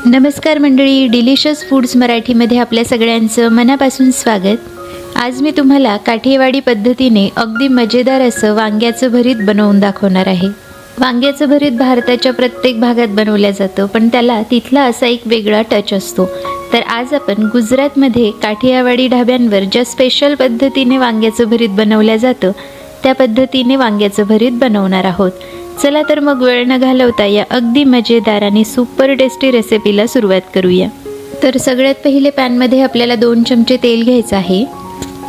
नमस्कार मंडळी, delicious foods मराठीमध्ये आपल्या सगळ्यांचं मनापासून स्वागत। आज मी तुम्हाला काठियावाडी पद्धतीने अगदी मजेदार असं वांग्याचं भरीत बनवून दाखवणार आहे। वांग्याचं भरीत भारताच्या प्रत्येक भागात बनवलं जातं, पण त्याला तिथला असा एक वेगळा टच असतो। तर आज आपण गुजरातमध्ये काठियावाडी ढाब्यांवर ज्या स्पेशल पद्धतीने वांग्याचं भरीत बनवलं जातं त्या पद्धतीने वांग्याचं भरीत बनवणार आहोत। चला तर मग वेळ न घालवता या अगदी मजेदार आणि सुपर टेस्टी रेसिपीला सुरुवात करूया। तर सगळ्यात पहिले पॅनमध्ये आपल्याला 2 चमचे तेल घ्यायचं आहे।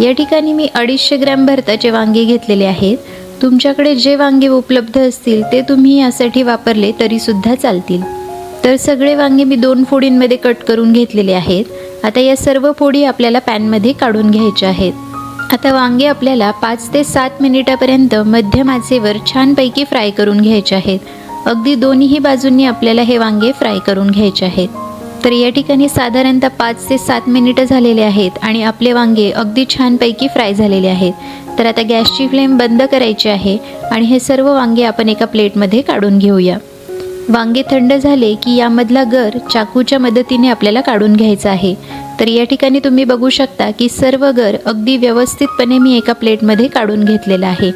या ठिकाणी मी 250 ग्रॅम भरताचे वांगे घेतलेले आहेत। तुमच्याकडे जे वांगे उपलब्ध असतील ते तुम्ही यासाठी वापरले तरी सुद्धा चालतील। तर सगळे वांगे मी 2 फोडींमध्ये कट करून घेतलेले आहेत। आता या सर्व फोडी आपल्याला पॅनमध्ये काढून घ्यायच्या आहेत। आता वांगे आपल्याला 5 ते 7 मिनिटापर्यंत मध्यम आचेवर छानपैकी फ्राय करून घ्यायचे आहेत। अगदी दोन्ही बाजूंनी आपल्याला हे वांगे फ्राय करून घ्यायचे आहेत। तर या ठिकाणी साधारणतः 5 ते 7 मिनिटं झालेले आहेत आणि आपले वांगे अगदी छानपैकी फ्राय झालेले आहेत। तर आता गॅसची फ्लेम बंद करायची आहे आणि हे सर्व वांगे आपण एका प्लेटमध्ये काढून घेऊया। वांगे थंड झाले की यामधला गर चाकूच्या मदतीने आपल्याला काढून घ्यायचा आहे। तर या ठिकाणी तुम्ही बघू शकता की सर्व गर अगदी व्यवस्थितपणे मी एका प्लेटमध्ये काढून घेतलेला आहे।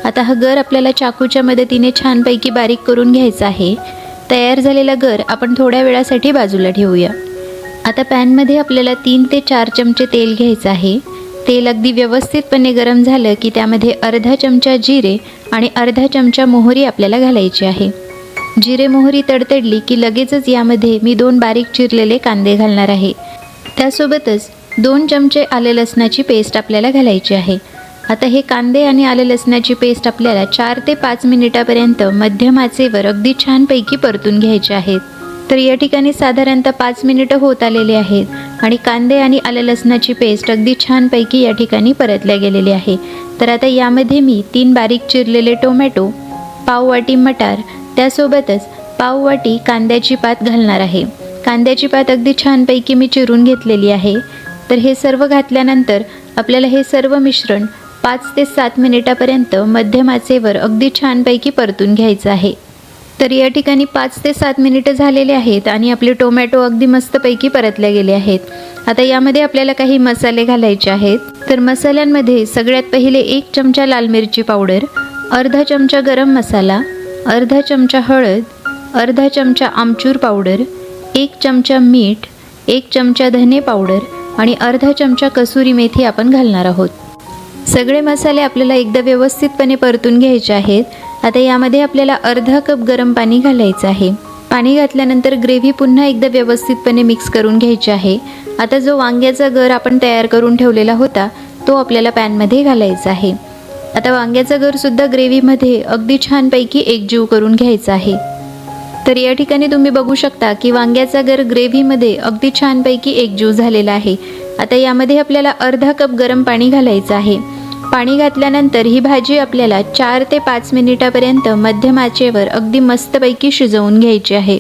आता हा गर आपल्याला चाकूच्या मदतीने छानपैकी बारीक करून घ्यायचा आहे। तयार झालेला गर आपण थोड्या वेळासाठी बाजूला ठेवूया। आता पॅनमध्ये आपल्याला 3 ते 4 चमचे तेल घ्यायचं आहे। तेल अगदी व्यवस्थितपणे गरम झालं की त्यामध्ये अर्धा चमचा जिरे आणि अर्धा चमचा मोहरी आपल्याला घालायची आहे। जिरे मोहरी तडतडली की लगेचच यामध्ये मी 2 बारीक चिरलेले कांदे घालणार आहे। त्यासोबतच 2 चमचे आले लसणाची पेस्ट आपल्याला घालायची आहे। आता हे कांदे आणि आले लसणाची पेस्ट आपल्याला 4 ते 5 मिनिटापर्यंत मध्यम आचेवर अगदी छानपैकी परतून घ्यायचे आहेत। तर या ठिकाणी साधारणतः 5 मिनिटं होत आलेले आहेत आणि कांदे आणि आले लसणाची पेस्ट अगदी छानपैकी या ठिकाणी परतल्या गेलेली आहे। तर आता यामध्ये मी 3 बारीक चिरलेले टोमॅटो, पाव वाटी मटार, त्यासोबतच पाव वाटी कांद्याची पात घालणार आहे। कांद्याची पात अगदी छानपैकी मी चिरून घेतलेली आहे। तर हे सर्व घातल्यानंतर आपल्याला हे सर्व मिश्रण 5 ते 7 मिनिटापर्यंत मध्यम आचेवर अगदी छानपैकी परतून घ्यायचं आहे। तर या ठिकाणी 5 ते 7 मिनिटं झालेले आहेत आणि आपले टोमॅटो अगदी मस्तपैकी परतले गेले आहेत। आता यामध्ये आपल्याला काही मसाले घालायचे आहेत। तर मसाल्यांमध्ये सगळ्यात पहिले 1 चमचा लाल मिरची पावडर, अर्धा चमचा गरम मसाला, अर्धा चमचा हळद, अर्धा चमचा आमचूर पावडर, 1 चमचा मीठ, 1 चमचा धने पावडर आणि अर्धा चमचा कसुरी मेथी आपण घालणार आहोत। सगळे मसाले आपल्याला एकदा व्यवस्थितपणे परतून घ्यायचे आहेत। आता यामध्ये आपल्याला अर्धा कप गरम पाणी घालायचं आहे। पाणी घातल्यानंतर ग्रेव्ही पुन्हा एकदा व्यवस्थितपणे मिक्स करून घ्यायची आहे। आता जो वांग्याचा गर आपण तयार करून ठेवलेला होता तो आपल्याला पॅनमध्ये घालायचा आहे। आता वांग्याचा गर सुद्धा ग्रेव्हीमध्ये अगदी छानपैकी एकजीव करून घ्यायचा आहे। तर या ठिकाणी तुम्ही बघू शकता की वांग्याचा गर ग्रेव्हीमध्ये अगदी छानपैकी एकजीव झालेला आहे। आता यामध्ये आपल्याला अर्धा कप गरम पाणी घालायचं आहे। पाणी घातल्यानंतर ही भाजी आपल्याला 4 ते 5 मिनिटापर्यंत मध्यम आचेवर अगदी मस्तपैकी शिजवून घ्यायची आहे।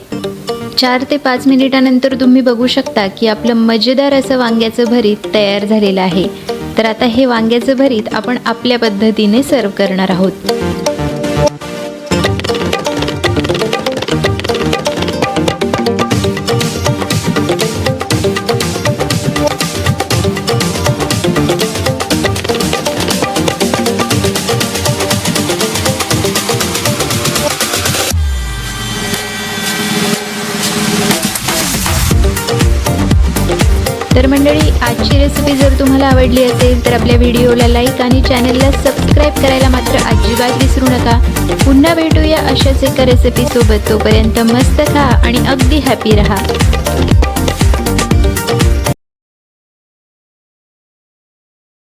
4 ते 5 मिनिटानंतर तुम्ही बघू शकता की आपलं मजेदार असं वांग्याचं भरीत तयार झालेलं आहे। तर आता हे वांग्याचं भरीत आपण आपल्या पद्धतीने सर्व करणार आहोत। तर मंडळी, आजची रेसिपी जर तुम्हाला आवडली असेल तर आपल्या व्हिडिओला लाईक आणि चॅनलला सबस्क्राईब करायला मात्र अजिबात विसरू नका। पुन्हा भेटूया अशाच एका रेसिपीसोबत। तोपर्यंत मस्त खा आणि अगदी हॅपी रहा।